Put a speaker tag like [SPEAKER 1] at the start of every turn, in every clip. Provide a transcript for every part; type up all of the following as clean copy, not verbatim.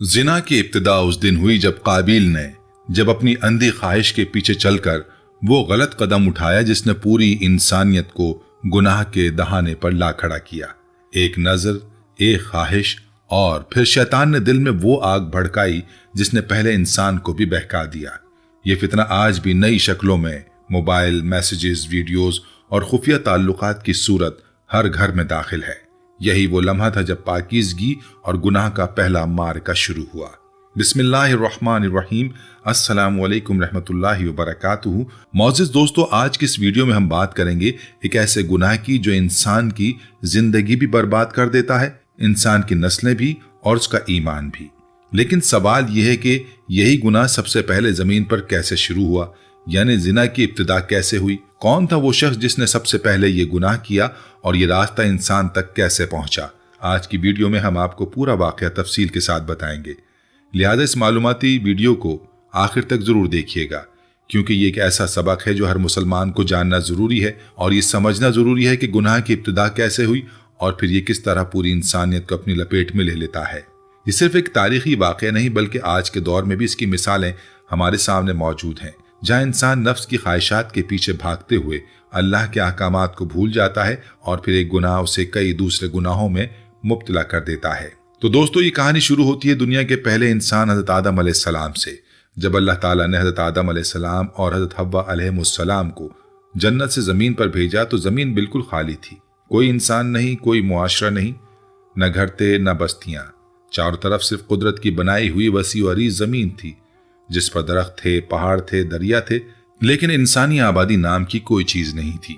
[SPEAKER 1] जिना की इब्तिदा उस दिन हुई जब काबिल ने अपनी अंधी ख्वाहिश के पीछे चलकर वो गलत कदम उठाया जिसने पूरी इंसानियत को गुनाह के दहाने पर ला खड़ा किया। एक नजर, एक ख्वाहिश और फिर शैतान ने दिल में वो आग भड़काई जिसने पहले इंसान को भी बहका दिया। ये फितना आज भी नई शक्लों में मोबाइल, मैसेजेस, वीडियोस और खुफिया ताल्लुकात की सूरत हर घर में दाखिल है। यही वो लम्हा था जब पाकीज़गी और गुनाह का पहला मार्का शुरू हुआ। बिस्मिल्लाहिर्रहमानिर्रहीम। अस्सलामु अलैकुम रहमतुल्लाहि व बरकातुहू। मौजूद दोस्तों, आज की इस वीडियो में हम बात करेंगे एक ऐसे गुनाह की जो इंसान की जिंदगी भी बर्बाद कर देता है, इंसान की नस्लें भी और उसका ईमान भी। लेकिन सवाल यह है कि यही गुनाह सबसे पहले जमीन पर कैसे शुरू हुआ, यानी जिना की इब्तिदा कैसे हुई? कौन था वो शख्स जिसने सबसे पहले ये गुनाह किया और ये रास्ता इंसान तक कैसे पहुंचा? आज की वीडियो में हम आपको पूरा वाकया तफसील के साथ बताएंगे, लिहाजा इस मालूमाती वीडियो को आखिर तक जरूर देखिएगा, क्योंकि ये एक ऐसा सबक है जो हर मुसलमान को जानना जरूरी है और ये समझना जरूरी है कि गुनाह की इब्तिदा कैसे हुई और फिर ये किस तरह पूरी इंसानियत को अपनी लपेट में ले लेता है। ये सिर्फ एक तारीखी वाकया नहीं बल्कि आज के दौर में भी इसकी मिसालें हमारे सामने मौजूद हैं, जहाँ इंसान नफ्स की ख्वाहिशात के पीछे भागते हुए अल्लाह के अहकामात को भूल जाता है और फिर एक गुनाह उसे कई दूसरे गुनाहों में मुब्तला कर देता है। तो दोस्तों, ये कहानी शुरू होती है दुनिया के पहले इंसान हजरत आदम अलैहिस्सलाम से। जब अल्लाह ताला ने हजरत आदम अलैहिस्सलाम और हजरत हव्वा अलैहिमुस्सलाम को जन्नत से जमीन पर भेजा तो जमीन बिल्कुल खाली थी। कोई इंसान नहीं, कोई मुआशरा नहीं, न घर थे न बस्तियां। चारों तरफ सिर्फ कुदरत की बनाई हुई वसी और अरीज जमीन थी जिस पर दरख्त थे, पहाड़ थे, दरिया थे, लेकिन इंसानी आबादी नाम की कोई चीज नहीं थी।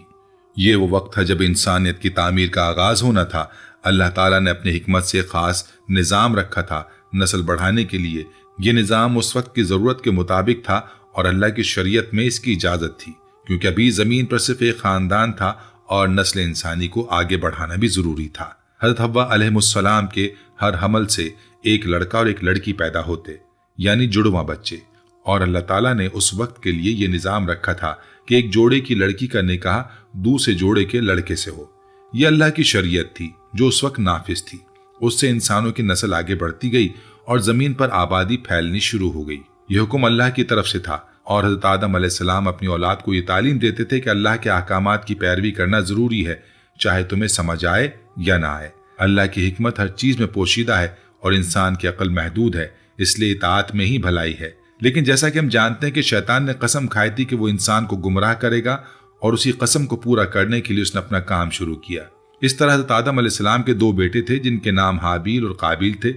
[SPEAKER 1] ये वो वक्त था जब इंसानियत की तामीर का आगाज होना था। अल्लाह ताला ने अपनी हिकमत से खास निज़ाम रखा था नस्ल बढ़ाने के लिए। ये निज़ाम उस वक्त की ज़रूरत के मुताबिक था और अल्लाह की शरीयत में इसकी इजाज़त थी, क्योंकि अभी ज़मीन पर सिर्फ एक ख़ानदान था और नस्ल इंसानी को आगे बढ़ाना भी ज़रूरी था। हज़रत हव्वा अलैहिमुस्सलाम के हर हमल से एक लड़का और एक लड़की पैदा होते, यानी जुड़वां बच्चे, और अल्लाह ताला ने उस वक्त के लिए ये निज़ाम रखा था कि एक जोड़े की लड़की का निकाह दूसरे जोड़े के लड़के से हो। यह अल्लाह की शरीयत थी जो उस वक्त नाफिज थी। उससे इंसानों की नस्ल आगे बढ़ती गई और जमीन पर आबादी फैलनी शुरू हो गई। यह हुक्म अल्लाह की तरफ से था और हज़रत आदम अलैहिस्सलाम अपनी औलाद को ये तालीम देते थे कि अल्लाह के अहकामात की पैरवी करना जरूरी है, चाहे तुम्हें समझ आए या ना आए। अल्लाह की हिकमत हर चीज में पोशीदा है और इंसान की अक्ल महदूद है, इसलिए इताअत में ही भलाई है। लेकिन जैसा कि हम जानते हैं कि शैतान ने कसम खाई थी कि वो इंसान को गुमराह करेगा और उसी कसम को पूरा करने के लिए उसने अपना काम शुरू किया। इस तरह हज़रत आदम अलैहिस्सलाम के दो बेटे थे जिनके नाम हाबील और काबिल थे।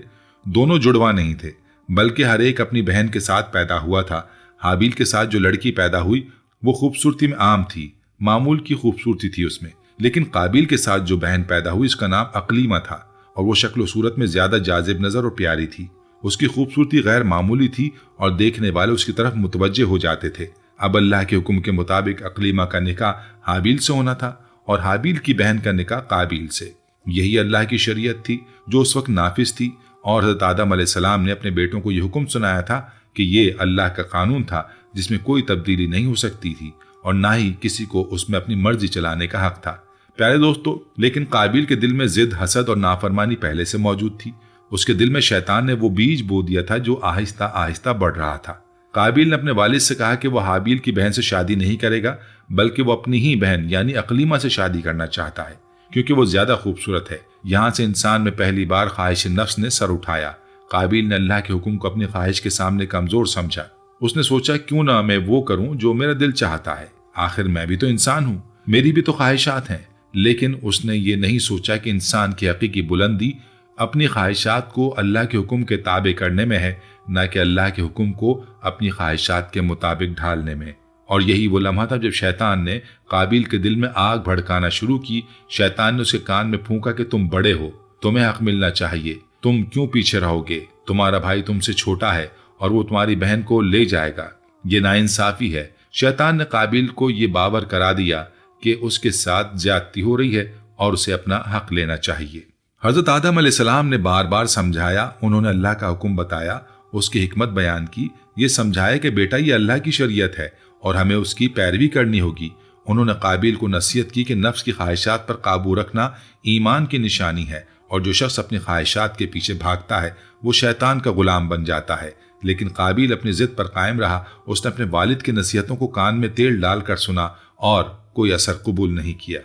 [SPEAKER 1] दोनों जुड़वा नहीं थे, बल्कि हर एक अपनी बहन के साथ पैदा हुआ था। हाबील के साथ जो लड़की पैदा हुई वो खूबसूरती में आम थी, मामूल की खूबसूरती थी उसमें, लेकिन काबिल के साथ जो बहन पैदा हुई उसका नाम अकलीमा था और वो शक्ल सूरत में ज्यादा जाजिब नजर और प्यारी थी। उसकी खूबसूरती गैर मामूली थी और देखने वाले उसकी तरफ मुतवज्जे हो जाते थे। अब अल्लाह के हुक्म के मुताबिक अकलीमा का निकाह हाबील से होना था और हाबील की बहन का निकाह काबिल से। यही अल्लाह की शरीयत थी जो उस वक्त नाफिज थी और हज़रत आदम अलैहिस्सलाम ने अपने बेटों को यह हुक्म सुनाया था कि ये अल्लाह का कानून था जिसमें कोई तब्दीली नहीं हो सकती थी और ना ही किसी को उसमें अपनी मर्जी चलाने का हक था। प्यारे दोस्तों, लेकिन काबिल के दिल में जिद, हसद और नाफरमानी पहले से मौजूद थी। उसके दिल में शैतान ने वो बीज बो दिया था जो आहिस्ता आहिस्ता बढ़ रहा था। काबिल ने अपने वालिद से कहा कि वह हाबील की बहन से शादी नहीं करेगा, बल्कि वो अपनी ही बहन यानी अकलीमा से शादी करना चाहता है क्योंकि वो ज्यादा खूबसूरत है। यहाँ से इंसान में पहली बार ख्वाहिश नफ्स ने सर उठाया। काबिल ने अल्लाह के हुक्म को अपनी ख्वाहिश के सामने कमजोर समझा। उसने सोचा, क्यों ना मैं वो करूं जो मेरा दिल चाहता है, आखिर मैं भी तो इंसान हूं, मेरी भी तो ख्वाहिशात हैं। लेकिन उसने ये नहीं सोचा कि इंसान की हकीकी बुलंदी अपनी ख्वाहिशात को अल्लाह के हुक्म के ताबे करने में है, न कि अल्लाह के हुक्म को अपनी ख्वाहिशात के मुताबिक ढालने में। और यही वो लम्हा था जब शैतान ने काबिल के दिल में आग भड़काना शुरू की। शैतान ने उसके कान में फूंका कि तुम बड़े हो, तुम्हें हक मिलना चाहिए, तुम क्यों पीछे रहोगे, तुम्हारा भाई तुमसे छोटा है और वो तुम्हारी बहन को ले जाएगा, ये नाइंसाफी है। शैतान ने काबिल को ये बावर करा दिया कि उसके साथ ज्यादती हो रही है और उसे अपना हक लेना चाहिए। हजरत आदम अलैहिस्सलाम ने बार बार समझाया, उन्होंने अल्लाह का हुक्म बताया, उसकी हिकमत बयान की, ये समझाया कि बेटा ये अल्लाह की शरीयत है और हमें उसकी पैरवी करनी होगी। उन्होंने काबिल को नसीहत की कि नफ्स की ख्वाहिशात पर काबू रखना ईमान की निशानी है اور جو شخص اپنی خواہشات کے پیچھے بھاگتا ہے وہ شیطان کا غلام بن جاتا ہے۔ لیکن قابیل اپنی ضد پر قائم رہا۔ اس نے اپنے والد کی نصیحتوں کو کان میں تیل ڈال کر سنا اور کوئی اثر قبول نہیں کیا۔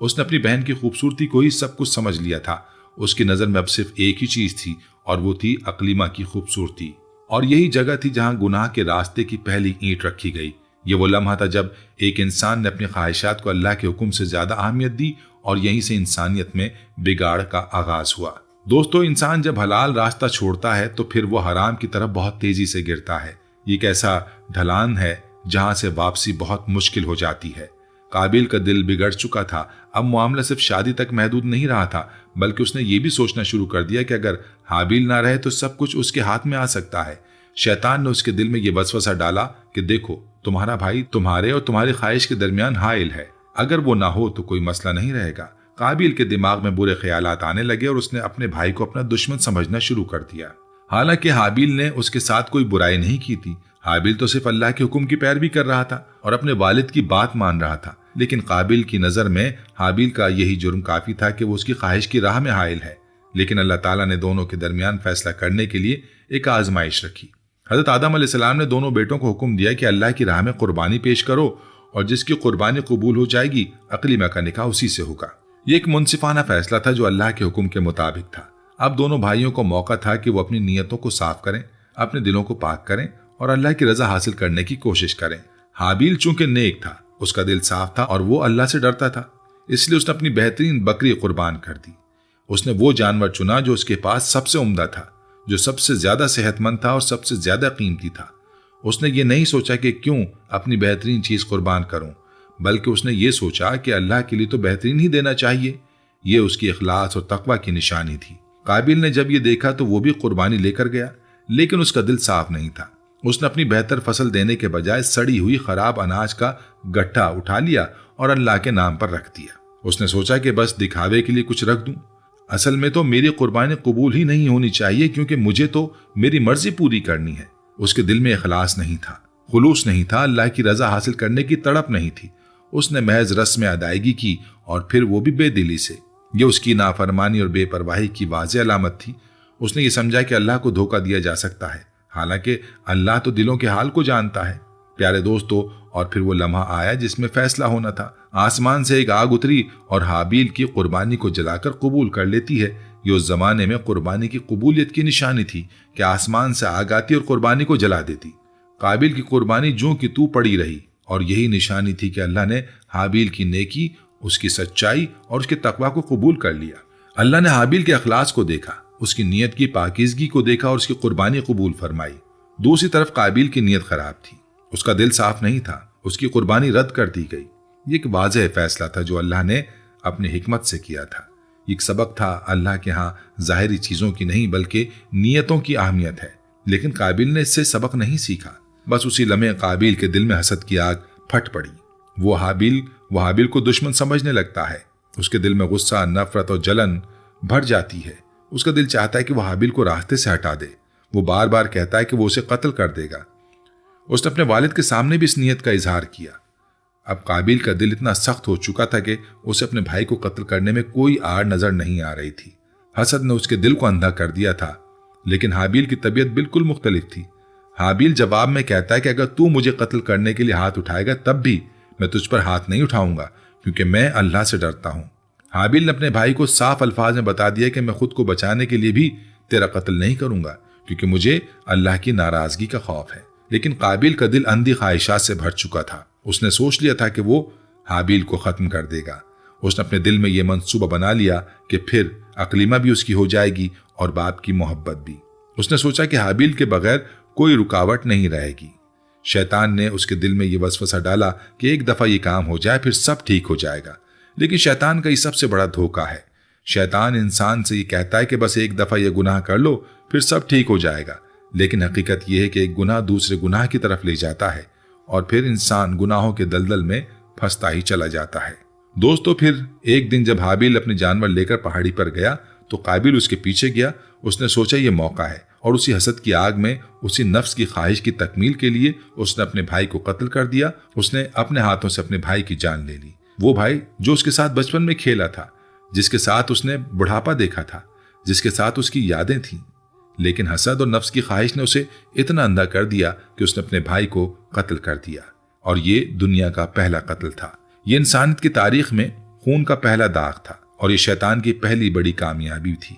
[SPEAKER 1] اس نے اپنی بہن کی خوبصورتی کو ہی سب کچھ سمجھ لیا تھا۔ اس کی نظر میں اب صرف ایک ہی چیز تھی اور وہ تھی اقلیمہ کی خوبصورتی، اور یہی جگہ تھی جہاں گناہ کے راستے کی پہلی اینٹ رکھی گئی۔ یہ وہ لمحہ تھا جب ایک انسان نے اپنی خواہشات کو اللہ کے حکم سے زیادہ اہمیت دی، اور یہیں سے انسانیت میں بگاڑ کا آغاز ہوا۔ دوستو، انسان جب حلال راستہ چھوڑتا ہے تو پھر وہ حرام کی طرف بہت تیزی سے گرتا ہے۔ یہ ایک ایسا ڈھلان ہے جہاں سے واپسی بہت مشکل ہو جاتی ہے۔ قابیل کا دل بگڑ چکا تھا۔ اب معاملہ صرف شادی تک محدود نہیں رہا تھا، بلکہ اس نے یہ بھی سوچنا شروع کر دیا کہ اگر حابیل نہ رہے تو سب کچھ اس کے ہاتھ میں آ سکتا ہے۔ شیطان نے اس کے دل میں یہ وسوسہ ڈالا کہ دیکھو، تمہارا بھائی تمہارے اور تمہاری خواہش کے درمیان حائل ہے، اگر وہ نہ ہو تو کوئی مسئلہ نہیں رہے گا۔ قابیل کے دماغ میں برے خیالات آنے لگے اور اس نے اپنے بھائی کو اپنا دشمن سمجھنا شروع کر دیا۔ حالانکہ حابیل نے اس کے ساتھ کوئی برائی نہیں کی تھی۔ حابیل تو صرف اللہ کے حکم کی پیروی کر رہا تھا اور اپنے والد کی بات مان رہا تھا، لیکن قابیل کی نظر میں حابیل کا یہی جرم کافی تھا کہ وہ اس کی خواہش کی راہ میں حائل ہے۔ لیکن اللہ تعالیٰ نے دونوں کے درمیان فیصلہ کرنے کے لیے ایک آزمائش رکھی۔ حضرت آدم علیہ السلام نے دونوں بیٹوں کو حکم دیا کہ اللہ کی راہ میں قربانی پیش کرو، اور جس کی قربانی قبول ہو جائے گی اقلیمہ کا نکاح اسی سے ہوگا۔ یہ ایک منصفانہ فیصلہ تھا جو اللہ کے حکم کے مطابق تھا۔ اب دونوں بھائیوں کو موقع تھا کہ وہ اپنی نیتوں کو صاف کریں، اپنے دلوں کو پاک کریں اور اللہ کی رضا حاصل کرنے کی کوشش کریں۔ حابیل چونکہ نیک تھا، اس کا دل صاف تھا اور وہ اللہ سے ڈرتا تھا، اس لیے اس نے اپنی بہترین بکری قربان کر دی۔ اس نے وہ جانور چنا جو اس کے پاس سب سے عمدہ تھا، جو سب سے زیادہ صحت مند تھا اور سب سے زیادہ قیمتی تھا۔ اس نے یہ نہیں سوچا کہ کیوں اپنی بہترین چیز قربان کروں، بلکہ اس نے یہ سوچا کہ اللہ کے لیے تو بہترین ہی دینا چاہیے۔ یہ اس کی اخلاص اور تقوی کی نشانی تھی۔ قابیل نے جب یہ دیکھا تو وہ بھی قربانی لے کر گیا، لیکن اس کا دل صاف نہیں تھا۔ اس نے اپنی بہتر فصل دینے کے بجائے سڑی ہوئی خراب اناج کا گٹھا اٹھا لیا اور اللہ کے نام پر رکھ دیا۔ اس نے سوچا کہ بس دکھاوے کے لیے کچھ رکھ دوں، اصل میں تو میری قربانی قبول ہی نہیں ہونی چاہیے، کیونکہ مجھے تو میری مرضی پوری کرنی ہے۔ اس کے دل میں اخلاص نہیں تھا، خلوص نہیں تھا، اللہ کی رضا حاصل کرنے کی تڑپ نہیں تھی۔ اس نے محض رسم ادائیگی کی اور پھر وہ بھی بے دلی سے۔ یہ اس کی نافرمانی اور بے پرواہی کی واضح علامت تھی۔ اس نے یہ سمجھا کہ اللہ کو دھوکہ دیا جا سکتا ہے، حالانکہ اللہ تو دلوں کے حال کو جانتا ہے۔ پیارے دوستو، اور پھر وہ لمحہ آیا جس میں فیصلہ ہونا تھا۔ آسمان سے ایک آگ اتری اور حابیل کی قربانی کو جلا کر قبول کر لیتی ہے۔ یہ اس زمانے میں قربانی کی قبولیت کی نشانی تھی کہ آسمان سے آگ آتی اور قربانی کو جلا دیتی۔ قابیل کی قربانی جوں کی تو پڑی رہی، اور یہی نشانی تھی کہ اللہ نے حابیل کی نیکی، اس کی سچائی اور اس کے تقوی کو قبول کر لیا۔ اللہ نے حابیل کے اخلاص کو دیکھا، اس کی نیت کی پاکیزگی کو دیکھا اور اس کی قربانی قبول فرمائی۔ دوسری طرف قابیل کی نیت خراب تھی، اس کا دل صاف نہیں تھا، اس کی قربانی رد کر دی گئی۔ یہ ایک واضح فیصلہ تھا جو اللہ نے اپنی حکمت سے کیا تھا۔ ایک سبق تھا اللہ کے ہاں ظاہری چیزوں کی نہیں بلکہ نیتوں کی اہمیت ہے۔ لیکن قابیل نے اس سے سبق نہیں سیکھا۔ بس اسی لمحے قابیل کے دل میں حسد کی آگ پھٹ پڑی۔ وہ حابیل کو دشمن سمجھنے لگتا ہے۔ اس کے دل میں غصہ، نفرت اور جلن بھر جاتی ہے۔ اس کا دل چاہتا ہے کہ وہ حابیل کو راستے سے ہٹا دے۔ وہ بار بار کہتا ہے کہ وہ اسے قتل کر دے گا۔ اس نے اپنے والد کے سامنے بھی اس نیت کا اظہار کیا۔ اب قابیل کا دل اتنا سخت ہو چکا تھا کہ اسے اپنے بھائی کو قتل کرنے میں کوئی آڑ نظر نہیں آ رہی تھی۔ حسد نے اس کے دل کو اندھا کر دیا تھا، لیکن حابیل کی طبیعت بالکل مختلف تھی۔ حابیل جواب میں کہتا ہے کہ اگر تو مجھے قتل کرنے کے لیے ہاتھ اٹھائے گا تب بھی میں تجھ پر ہاتھ نہیں اٹھاؤں گا، کیونکہ میں اللہ سے ڈرتا ہوں۔ حابیل نے اپنے بھائی کو صاف الفاظ میں بتا دیا کہ میں خود کو بچانے کے لیے بھی تیرا قتل نہیں کروں گا، کیونکہ مجھے اللہ کی ناراضگی کا خوف ہے۔ لیکن قابیل کا دل اندھی خواہشات سے بھر چکا تھا۔ اس نے سوچ لیا تھا کہ وہ حابیل کو ختم کر دے گا۔ اس نے اپنے دل میں یہ منصوبہ بنا لیا کہ پھر اقلیمہ بھی اس کی ہو جائے گی اور باپ کی محبت بھی۔ اس نے سوچا کہ حابیل کے بغیر کوئی رکاوٹ نہیں رہے گی۔ شیطان نے اس کے دل میں یہ وسوسہ ڈالا کہ ایک دفعہ یہ کام ہو جائے پھر سب ٹھیک ہو جائے گا۔ لیکن شیطان کا یہ سب سے بڑا دھوکہ ہے۔ شیطان انسان سے یہ کہتا ہے کہ بس ایک دفعہ یہ گناہ کر لو پھر سب ٹھیک ہو جائے گا، لیکن حقیقت یہ ہے کہ ایک گناہ دوسرے گناہ کی طرف لے جاتا ہے اور پھر انسان گناہوں کے دلدل میں پھنستا ہی چلا جاتا ہے۔ دوستو، پھر ایک دن جب حابیل اپنے جانور لے کر پہاڑی پر گیا تو قابیل اس کے پیچھے گیا۔ اس نے سوچا یہ موقع ہے، اور اسی حسد کی آگ میں، اسی نفس کی خواہش کی تکمیل کے لیے اس نے اپنے بھائی کو قتل کر دیا۔ اس نے اپنے ہاتھوں سے اپنے بھائی کی جان لے لی، وہ بھائی جو اس کے ساتھ بچپن میں کھیلا تھا، जिसके साथ उसने बुढ़ापा देखा था, जिसके साथ उसकी यादें थीं। लेकिन हसद और नफ्स की ख्वाहिश ने उसे इतना अंधा कर दिया कि उसने अपने भाई को कत्ल कर दिया, और ये दुनिया का पहला कत्ल था। ये इंसानियत की तारीख में खून का पहला दाग था, और ये शैतान की पहली बड़ी कामयाबी थी,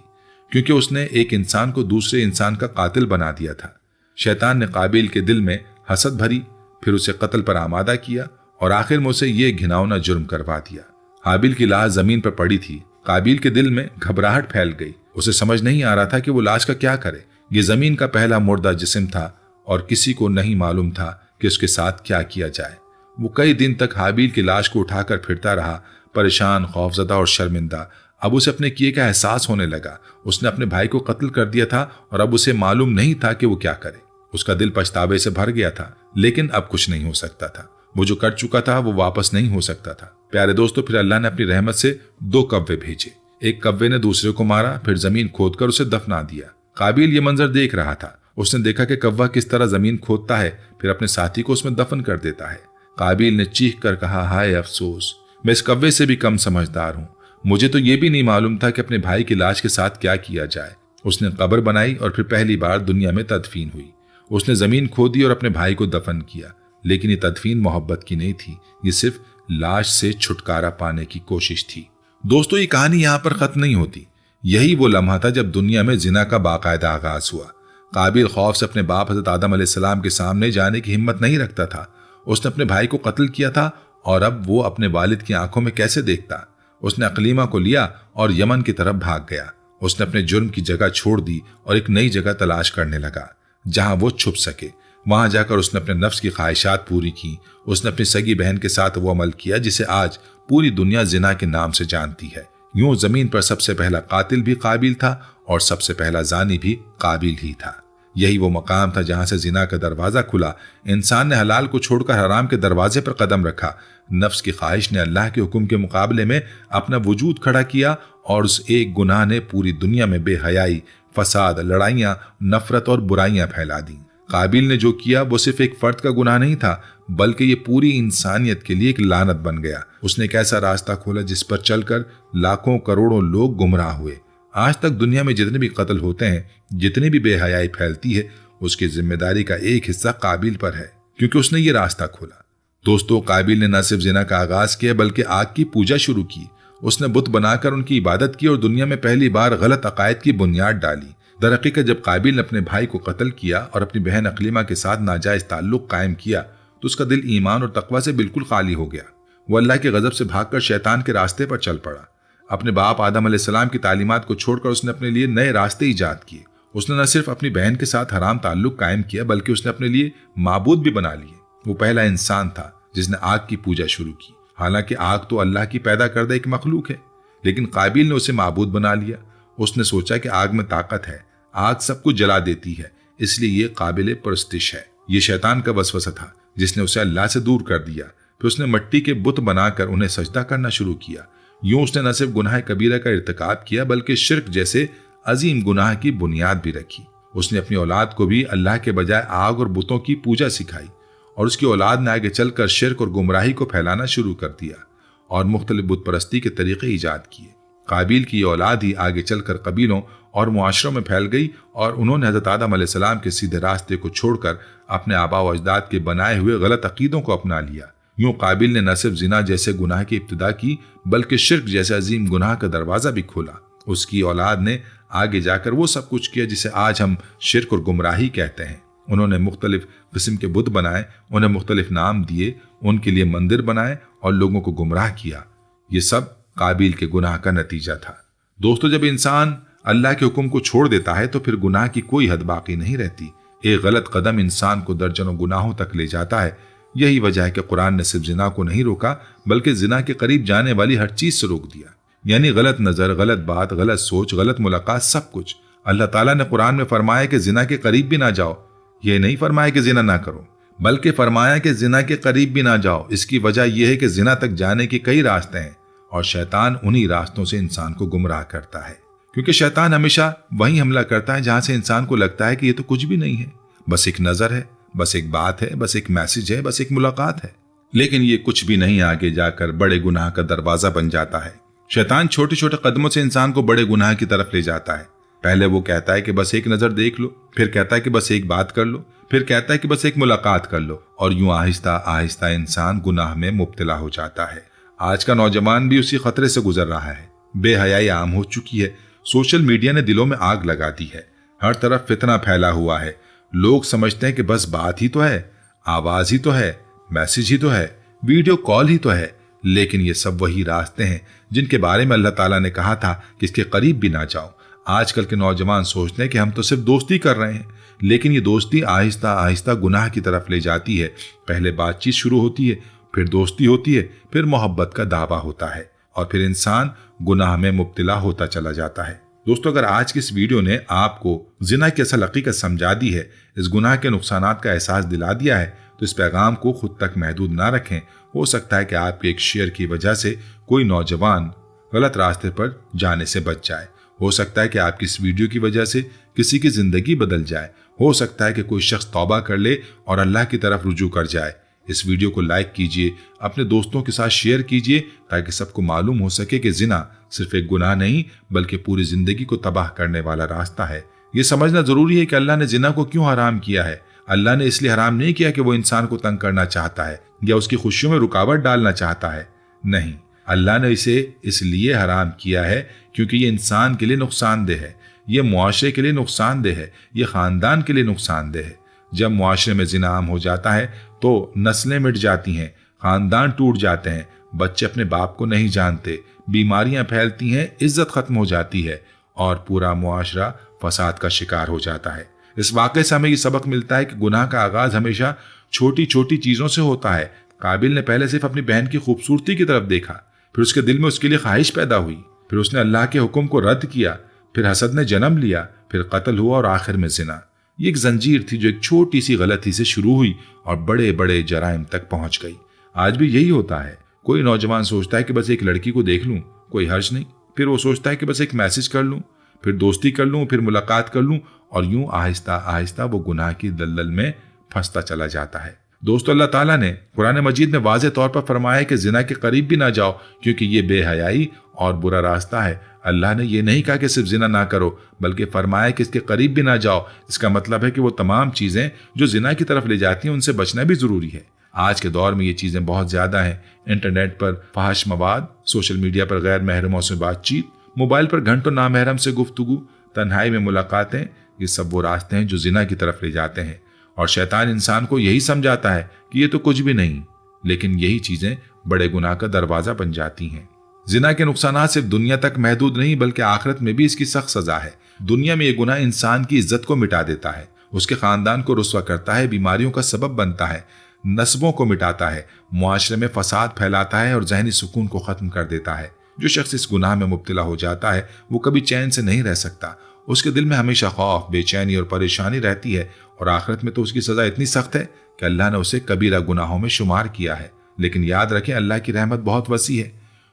[SPEAKER 1] क्योंकि उसने एक इंसान को दूसरे इंसान का कातिल बना दिया था। शैतान ने काबिल के दिल में हसद भरी, फिर उसे कत्ल पर आमादा किया, और आखिर में उसे ये घिनौना जुर्म करवा दिया। हाबिल की लाश जमीन पर पड़ी थी। काबिल के दिल में घबराहट फैल गई। उसे समझ नहीं आ रहा था कि वो लाश का क्या करे। ये जमीन का पहला मुर्दा जिस्म था, और किसी को नहीं मालूम था कि उसके साथ क्या किया जाए। वो कई दिन तक हाबिल की लाश को उठाकर फिरता रहा, परेशान, खौफजदा और शर्मिंदा। अब उसे अपने किए का एहसास होने लगा। उसने अपने भाई को कत्ल कर दिया था, और अब उसे मालूम नहीं था कि वो क्या करे। उसका दिल पछतावे से भर गया था, लेकिन अब कुछ नहीं हो सकता था। वो जो कर चुका था वो वापस नहीं हो सकता था। प्यारे दोस्तों, फिर अल्लाह ने अपनी रहमत से 2 कव्वे भेजे। एक कव्वे ने दूसरे को मारा, फिर जमीन खोदकर उसे दफना दिया। काबिल ये मंजर देख रहा था। उसने देखा कि कव्वा किस तरह जमीन खोदता है, फिर अपने साथी को उसमें दफन कर देता है। काबिल ने चीख कर कहा, हाय अफसोस, मैं इस कव्वे से भी कम समझदार हूँ। मुझे तो ये भी नहीं मालूम था कि अपने भाई की लाश के साथ क्या किया जाए। उसने कब्र बनाई और फिर पहली बार दुनिया में तदफीन हुई। उसने जमीन खोदी और अपने भाई को दफन किया, लेकिन ये तदफीन मोहब्बत की नहीं थी। ये सिर्फ लाश से छुटकारा पाने की कोशिश थी। दोस्तों, ये कहानी यहाँ पर खत्म नहीं होती। यही वो लम्हा था जब दुनिया में जिना का बाकायदा आगाज हुआ। काबिल खौफ से अपने बाप हजरत आदम अलैहिस्सलाम के सामने जाने की हिम्मत नहीं रखता था। उसने अपने भाई को कत्ल किया था, और अब वो अपने वालिद की आंखों में कैसे देखता। उसने अकलीमा को लिया और यमन की तरफ भाग गया। उसने अपने जुर्म की जगह छोड़ दी और एक नई जगह तलाश करने लगा जहां वो छुप सके। वहां जाकर उसने अपने नफ्स की ख्वाहिशात पूरी की। उसने अपनी सगी बहन के साथ वो अमल किया जिसे आज पूरी दुनिया जिना के नाम से जानती है। यूं जमीन पर सबसे पहला कातिल भी काबिल था, और सबसे पहला जानी भी काबिल ही था। यही वो मकाम था जहां से जिना का दरवाजा खुला। इंसान ने हलाल को छोड़कर हराम के दरवाजे पर कदम रखा। नफ्स की ख्वाहिश ने अल्लाह के हुक्म के मुकाबले में अपना वजूद खड़ा किया, और उस एक गुनाह ने पूरी दुनिया में बेहयाई, फसाद, लड़ाइयां, नफरत और बुराइयां फैला दी। काबिल ने जो किया वो सिर्फ एक फर्द का गुनाह नहीं था, बल्कि ये पूरी इंसानियत के लिए एक लानत बन गया। उसने एक ऐसा रास्ता खोला जिस पर चलकर लाखों करोड़ों लोग गुमराह हुए। आज तक दुनिया में जितने भी कत्ल होते हैं, जितनी भी बेहयाई फैलती है, उसकी जिम्मेदारी का एक हिस्सा काबिल पर है, क्योंकि उसने ये रास्ता खोला। दोस्तों, काबिल ने न सिर्फ जिना का आगाज किया बल्कि आग की पूजा शुरू की। उसने बुत बनाकर उनकी इबादत की और दुनिया में पहली बार गलत अकायद की बुनियाद डाली। दरहकीकत जब काबिल ने अपने भाई को कत्ल किया और अपनी बहन अकलीमा के साथ नाजायज ताल्लुक कायम किया, तो उसका दिल ईमान और तकवा से बिल्कुल खाली हो गया। वो अल्लाह के गजब से भागकर शैतान के रास्ते पर चल पड़ा। अपने बाप आदम अलैहिस्सलाम की तालीमात को छोड़कर उसने अपने लिए नए रास्ते ईजाद किए। उसने न सिर्फ अपनी बहन के साथ हराम ताल्लुक कायम किया, बल्कि उसने अपने लिए माबूद भी बना लिए। वो पहला इंसान था जिसने आग की पूजा शुरू की। हालांकि आग तो अल्लाह की पैदा करदा एक मखलूक है, लेकिन काबिल ने उसे माबूद बना लिया। उसने सोचा कि आग में ताकत है, आग सब कुछ जला देती है, इसलिए ये काबिल परस्तिश है। ये शैतान का वसवसा था जिसने उसे अल्लाह से दूर कर दिया। फिर उसने मिट्टी के बुत बनाकर उन्हें सजदा करना शुरू किया। यूं उसने न सिर्फ गुनाह कबीरा का इर्तिकाब किया, बल्कि शिर्क जैसे अजीम गुनाह की बुनियाद भी रखी। उसने अपनी औलाद को भी अल्लाह के बजाय आग और बुतों की पूजा सिखाई, और उसकी औलाद ने आगे चलकर शिर्क और गुमराही को फैलाना शुरू कर दिया और मुख्तलिफ बुत परस्ती के तरीके ईजाद किए। काबिल की औलाद ही आगे चलकर कबीलों और मुआशरों में फैल गई, और उन्होंने हजरत आदम अलैहिस्सलाम के सीधे रास्ते को छोड़कर अपने आबा व अजदाद के बनाए हुए गलत अकीदों को अपना लिया। यूं काबिल ने न सिर्फ जिना जैसे गुनाह की इब्तिदा की, बल्कि शिर्क जैसे अजीम गुनाह का दरवाजा भी खोला। उसकी औलाद ने आगे जाकर वो सब कुछ किया जिसे आज हम शिर्क और गुमराही कहते हैं। उन्होंने मुख्तलिफ किस्म के बुत बनाए, उन्हें मुख्तलिफ नाम दिए, उनके लिए मंदिर बनाए और लोगों को गुमराह किया। ये सब काबिल के गुनाह का नतीजा था। दोस्तों, जब इंसान अल्लाह के हुक्म को छोड़ देता है तो फिर गुनाह की कोई हद बाकी नहीं रहती। एक गलत कदम इंसान को दर्जनों गुनाहों तक ले जाता है। यही वजह है कि कुरान ने सिर्फ जिना को नहीं रोका, बल्कि जिना के करीब जाने वाली हर चीज से रोक दिया। यानी गलत नजर, गलत बात, गलत सोच, गलत मुलाकात, सब कुछ। अल्लाह ताला ने कुरान में फरमाया कि जिना के करीब भी ना जाओ। ये नहीं फरमाया कि जिना ना करो, बल्कि फरमाया कि जिना के करीब भी ना जाओ। इसकी वजह यह है कि जिना तक जाने के कई रास्ते हैं, और शैतान उन्हीं रास्तों से इंसान को गुमराह करता है। क्योंकि शैतान हमेशा वहीं हमला करता है जहां से इंसान को लगता है कि ये तो कुछ भी नहीं है, बस एक नजर है, बस एक बात है, बस एक मैसेज है, बस एक मुलाकात है। लेकिन ये कुछ भी नहीं आगे जाकर बड़े गुनाह का दरवाजा बन जाता है। शैतान छोटे छोटे कदमों से इंसान को बड़े गुनाह की तरफ ले जाता है। पहले वो कहता है कि बस एक नजर देख लो, फिर कहता है कि बस एक बात कर लो, फिर कहता है कि बस एक मुलाकात कर लो, और यूं आहिस्ता आहिस्ता इंसान गुनाह में मुब्तला हो जाता है। आज का नौजवान भी उसी खतरे से गुजर रहा है। बेहयाई आम हो चुकी है। सोशल मीडिया ने दिलों में आग लगा दी है। हर तरफ फितना फैला हुआ है। लोग समझते हैं कि बस बात ही तो है, आवाज ही तो है, मैसेज ही तो है, वीडियो कॉल ही तो है, लेकिन ये सब वही रास्ते हैं जिनके बारे में अल्लाह ताला ने कहा था कि इसके करीब भी ना जाओ। आजकल के नौजवान सोचते हैं कि हम तो सिर्फ दोस्ती कर रहे हैं, लेकिन ये दोस्ती आहिस्ता आहिस्ता गुनाह की तरफ ले जाती है। पहले बातचीत शुरू होती है, फिर दोस्ती होती है, फिर मोहब्बत का दावा होता है, और फिर इंसान गुनाह में मुब्तला होता चला जाता है। दोस्तों, अगर आज की इस वीडियो ने आपको जिना की असल हकीकत समझा दी है, इस गुनाह के नुकसानात का एहसास दिला दिया है, तो इस पैगाम को खुद तक महदूद ना रखें। हो सकता है कि आपके एक शेयर की वजह से कोई नौजवान गलत रास्ते पर जाने से बच जाए। हो सकता है कि आपकी इस वीडियो की वजह से किसी की जिंदगी बदल जाए। हो सकता है कि कोई शख्स तौबा कर ले और अल्लाह की तरफ रुजू कर जाए। इस वीडियो को लाइक कीजिए, अपने दोस्तों के साथ शेयर कीजिए, ताकि सबको मालूम हो सके कि जिना सिर्फ एक गुनाह नहीं बल्कि पूरी जिंदगी को तबाह करने वाला रास्ता है। ये समझना जरूरी है कि अल्लाह ने जिना को क्यों हराम किया है। अल्लाह ने इसलिए हराम नहीं किया कि वो इंसान को तंग करना चाहता है या उसकी खुशियों में रुकावट डालना चाहता है। नहीं, अल्लाह ने इसे इसलिए हराम किया है क्योंकि ये इंसान के लिए नुकसानदेह है, ये मुआशरे के लिए नुकसानदेह है, ये खानदान के लिए नुकसानदेह है। जब मुआशरे में जिना आम हो जाता है तो नस्लें मिट जाती हैं, खानदान टूट जाते हैं, बच्चे अपने बाप को नहीं जानते, बीमारियां फैलती हैं, इज्जत खत्म हो जाती है और पूरा मुआशरा फसाद का शिकार हो जाता है। इस वाक़े से हमें ये सबक मिलता है कि गुनाह का आगाज हमेशा छोटी छोटी चीजों से होता है। काबिल ने पहले सिर्फ अपनी बहन की खूबसूरती की तरफ देखा, फिर उसके दिल में उसके लिए ख्वाहिश पैदा हुई, फिर उसने अल्लाह के हुक्म को रद्द किया, फिर हसद ने जन्म लिया, फिर कत्ल हुआ और आखिर में जिना। ये एक जंजीर थी जो एक छोटी सी गलती से शुरू हुई और बड़े बड़े जराइम तक पहुंच गई। आज भी यही होता है। कोई नौजवान सोचता है कि बस एक लड़की को देख लूं, कोई हर्ज नहीं, फिर वो सोचता है कि बस एक मैसेज कर लूं, फिर दोस्ती कर लूं, फिर मुलाकात कर लूं, और यूं आहिस्ता आहिस्ता वो गुनाह की दलदल में फंसता चला जाता है। दोस्तों, अल्लाह ताला ने कुरान मजीद में वाज़ेह तौर पर फरमाया कि जिना के करीब भी ना जाओ क्योंकि ये बेहयाई और बुरा रास्ता है। अल्लाह ने ये नहीं कहा कि सिर्फ जिना ना करो, बल्कि फरमाया कि इसके करीब भी ना जाओ। इसका मतलब है कि वो तमाम चीजें जो जिना की तरफ ले जाती हैं उनसे बचना भी जरूरी है। आज के दौर में ये चीजें बहुत ज्यादा हैं। इंटरनेट पर फहाश मवाद, सोशल मीडिया पर गैर महरमों से बातचीत, मोबाइल पर घंटों नामहरम से गुफ्तगू, तन्हाई में मुलाकातें, ये सब वो रास्ते हैं जो जिना की तरफ ले जाते हैं। और शैतान इंसान को यही समझाता है कि ये तो कुछ भी नहीं, लेकिन यही चीजें बड़े गुनाह का दरवाजा बन जाती हैं। जिना के नुकसान सिर्फ दुनिया तक महदूद नहीं बल्कि आखिरत में भी इसकी सख्त सजा है। दुनिया में ये गुनाह इंसान की इज्जत को मिटा देता है, उसके खानदान को रुस्वा करता है, बीमारियों का सबब बनता है, नस्बों को मिटाता है, मुआशरे में फसाद फैलाता है और जहनी सुकून को खत्म कर देता है। जो शख्स इस गुनाह में मुब्तला हो जाता है वो कभी चैन से नहीं रह सकता। उसके दिल में हमेशा खौफ, बेचैनी और परेशानी रहती है, और आखिरत में तो उसकी सजा इतनी सख्त है कि अल्लाह ने उसे कबीरा गुनाहों में शुमार किया है। लेकिन याद रखें, अल्लाह की रहमत बहुत वसी है।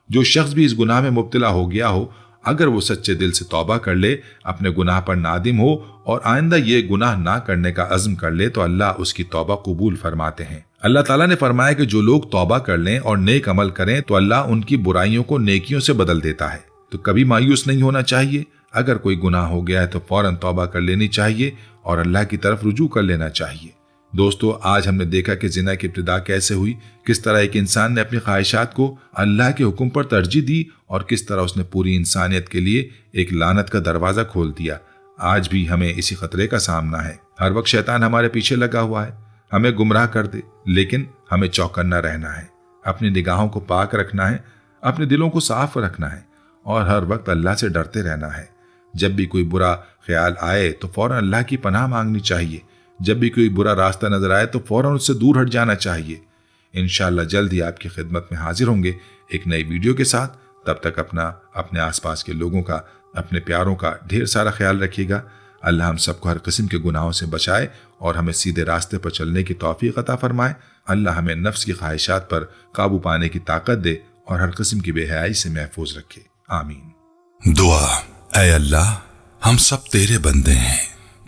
[SPEAKER 1] जो शख्स भी इस गुनाह में मुब्तला हो गया हो, अगर वो सच्चे दिल से तौबा कर ले, अपने गुनाह पर नादिम हो और आइंदा ये गुनाह ना करने का अज़्म कर ले, तो अल्लाह उसकी तौबा कबूल फरमाते हैं। अल्लाह ताला ने फरमाया कि जो लोग तौबा कर लें और नेक अमल करें तो अल्लाह उनकी बुराइयों को नेकियों से बदल देता है। तो कभी मायूस नहीं होना चाहिए। अगर कोई गुनाह हो गया है तो फौरन तौबा कर लेनी चाहिए और अल्लाह की तरफ रुजू कर लेना चाहिए। दोस्तों, आज हमने देखा कि जिना की इब्तिदा कैसे हुई, किस तरह एक इंसान ने अपनी ख्वाहिशात को अल्लाह के हुक्म पर तरजीह दी और किस तरह उसने पूरी इंसानियत के लिए एक लानत का दरवाजा खोल दिया। आज भी हमें इसी खतरे का सामना है। हर वक्त शैतान हमारे पीछे लगा हुआ है, हमें गुमराह कर दे, लेकिन हमें चौकन्ना रहना है, अपनी निगाहों को पाक रखना है, अपने दिलों को साफ रखना है और हर वक्त अल्लाह से डरते रहना है। जब भी कोई बुरा ख्याल आए तो फौरन अल्लाह की पनाह मांगनी चाहिए। जब भी कोई बुरा रास्ता नजर आए तो फौरन उससे दूर हट जाना चाहिए। इंशाअल्लाह जल्द ही आपकी खिदमत में हाजिर होंगे एक नई वीडियो के साथ। तब तक अपने आसपास के लोगों का, अपने प्यारों का ढेर सारा ख्याल रखिएगा। अल्लाह हम सबको हर किस्म के गुनाहों से बचाए और हमें सीधे रास्ते पर चलने की तौफीक अता फरमाए। अल्लाह हमें नफ्स की ख्वाहिशात पर काबू पाने की ताकत दे और हर किस्म की बेहयाई से महफूज रखे। आमीन।
[SPEAKER 2] दुआ। ऐ अल्लाह, हम सब तेरे बंदे हैं,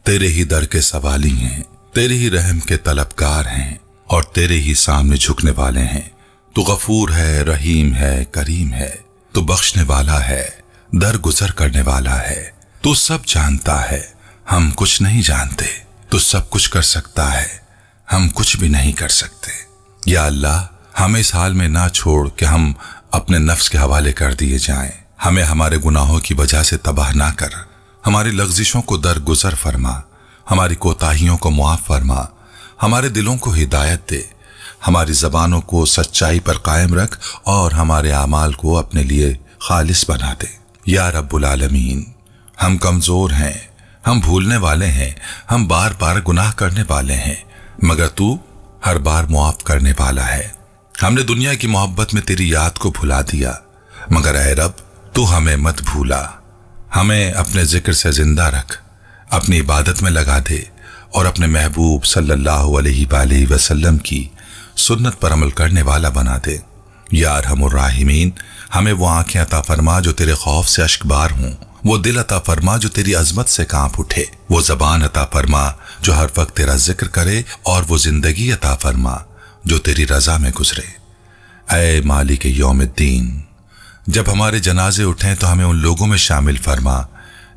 [SPEAKER 2] तेरे ही दर के सवाली हैं, तेरे ही रहम के तलबगार हैं और तेरे ही सामने झुकने वाले हैं। तू गफूर है, रहीम है, करीम है। تو بخشنے والا ہے، درگزر کرنے والا ہے، تو سب جانتا ہے، ہم کچھ نہیں جانتے، تو سب کچھ کر سکتا ہے، ہم کچھ بھی نہیں کر سکتے۔ یا اللہ، ہمیں اس حال میں نہ چھوڑ کہ ہم اپنے نفس کے حوالے کر دیے جائیں، ہمیں ہمارے گناہوں کی وجہ سے تباہ نہ کر، ہماری لغزشوں کو درگزر فرما، ہماری کوتاہیوں کو معاف فرما، ہمارے دلوں کو ہدایت دے، ہماری زبانوں کو سچائی پر قائم رکھ اور ہمارے اعمال کو اپنے لیے خالص بنا دے۔ یا رب العالمین، ہم کمزور ہیں، ہم بھولنے والے ہیں، ہم بار بار گناہ کرنے والے ہیں، مگر تو ہر بار معاف کرنے والا ہے۔ ہم نے دنیا کی محبت میں تیری یاد کو بھلا دیا، مگر اے رب تو ہمیں مت بھولا، ہمیں اپنے ذکر سے زندہ رکھ، اپنی عبادت میں لگا دے اور اپنے محبوب صلی اللہ علیہ وآلہ وسلم کی سنت پر عمل کرنے والا بنا دے۔ یا ارحم الراحمین، ہمیں وہ آنکھیں عطا فرما جو تیرے خوف سے اشک بار ہوں، وہ دل عطا فرما جو تیری عظمت سے کانپ اٹھے، وہ زبان عطا فرما جو ہر وقت تیرا ذکر کرے، اور وہ زندگی عطا فرما جو تیری رضا میں گزرے۔ اے مالک یوم الدین، جب ہمارے جنازے اٹھیں تو ہمیں ان لوگوں میں شامل فرما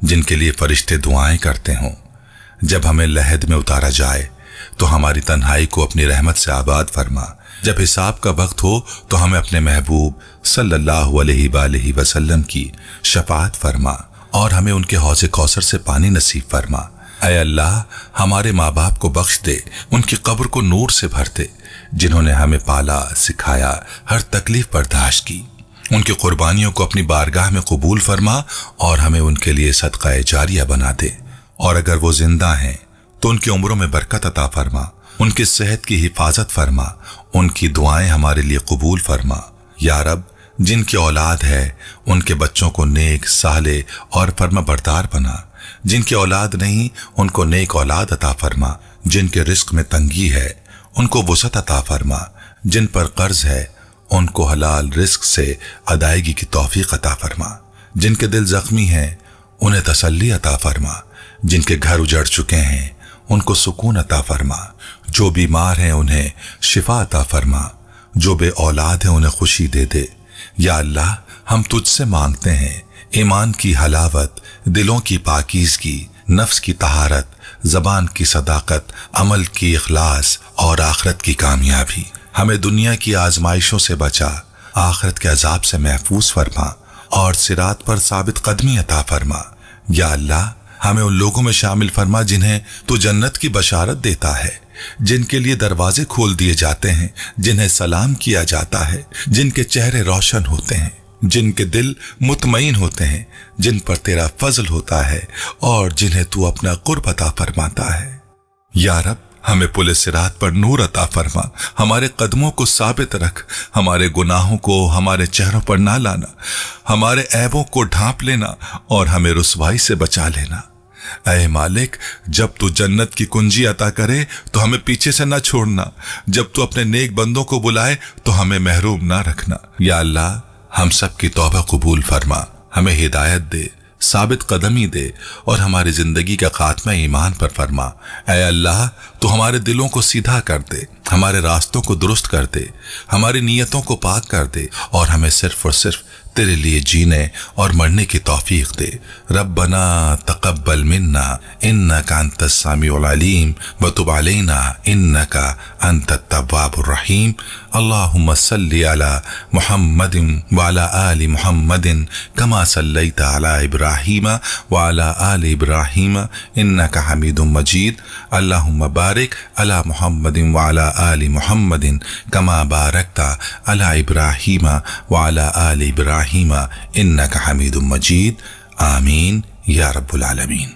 [SPEAKER 2] جن کے لیے فرشتے دعائیں کرتے ہوں۔ جب ہمیں لحد میں اتارا جائے تو ہماری تنہائی کو اپنی رحمت سے آباد فرما۔ جب حساب کا وقت ہو تو ہمیں اپنے محبوب صلی اللہ علیہ وآلہ وسلم کی شفاعت فرما اور ہمیں ان کے حوض کوثر سے پانی نصیب فرما۔ اے اللہ، ہمارے ماں باپ کو بخش دے، ان کی قبر کو نور سے بھر دے، جنہوں نے ہمیں پالا، سکھایا، ہر تکلیف برداشت کی۔ ان کی قربانیوں کو اپنی بارگاہ میں قبول فرما اور ہمیں ان کے لیے صدقہ جاریہ بنا دے، اور اگر وہ زندہ ہیں تو ان کی عمروں میں برکت عطا فرما، ان کی صحت کی حفاظت فرما، ان کی دعائیں ہمارے لیے قبول فرما۔ یا رب، جن کی اولاد ہے ان کے بچوں کو نیک، صالح اور فرما بردار بنا، جن کی اولاد نہیں ان کو نیک اولاد عطا فرما، جن کے رزق میں تنگی ہے ان کو وسعت عطا فرما، جن پر قرض ہے ان کو حلال رزق سے ادائیگی کی توفیق عطا فرما، جن کے دل زخمی ہیں انہیں تسلی عطا فرما، جن کے گھر اجڑ چکے ہیں ان کو سکون عطا فرما، جو بیمار ہیں انہیں شفا عطا فرما، جو بے اولاد ہیں انہیں خوشی دے دے۔ یا اللہ، ہم تجھ سے مانگتے ہیں ایمان کی حلاوت، دلوں کی پاکیزگی، نفس کی طہارت، زبان کی صداقت، عمل کی اخلاص اور آخرت کی کامیابی۔ ہمیں دنیا کی آزمائشوں سے بچا، آخرت کے عذاب سے محفوظ فرما اور صراط پر ثابت قدمی عطا فرما۔ یا اللہ، ہمیں ان لوگوں میں شامل فرما جنہیں تو جنت کی بشارت دیتا ہے، جن کے لیے دروازے کھول دیے جاتے ہیں، جنہیں سلام کیا جاتا ہے، جن کے چہرے روشن ہوتے ہیں، جن کے دل مطمئن ہوتے ہیں، جن پر تیرا فضل ہوتا ہے اور جنہیں تو اپنا قرب عطا فرماتا ہے۔ یا رب، ہمیں پل صراط پر نور عطا فرما، ہمارے قدموں کو ثابت رکھ، ہمارے گناہوں کو ہمارے چہروں پر نہ لانا، ہمارے عیبوں کو ڈھانپ لینا اور ہمیں رسوائی سے بچا لینا۔ اے مالک، جب تو جنت کی کنجی عطا کرے تو ہمیں پیچھے سے نہ چھوڑنا، جب تو اپنے نیک بندوں کو بلائے تو ہمیں محروم نہ رکھنا۔ یا اللہ، ہم سب کی توبہ قبول فرما، ہمیں ہدایت دے، ثابت قدمی دے اور ہماری زندگی کا خاتمہ ایمان پر فرما۔ اے اللہ، تو ہمارے دلوں کو سیدھا کر دے، ہمارے راستوں کو درست کر دے، ہماری نیتوں کو پاک کر دے اور ہمیں صرف اور صرف تیرے لیے جینے اور مرنے کی توفیق دے۔ ربنا تقبل منا انک انت السمیع العلیم وتب علینا انک انت التواب الرحیم۔ اللہم صلی علی محمد وعلی آل محمد کما صلیت علی ابراہیم وعلی آل ابراہیم انک حمید مجید۔ اللہم بارک علی محمد وعلی آل محمد کما بارکت علی ابراہیم وعلی آل ابراہیم انک حمید مجید۔ آمین یا رب العالمین۔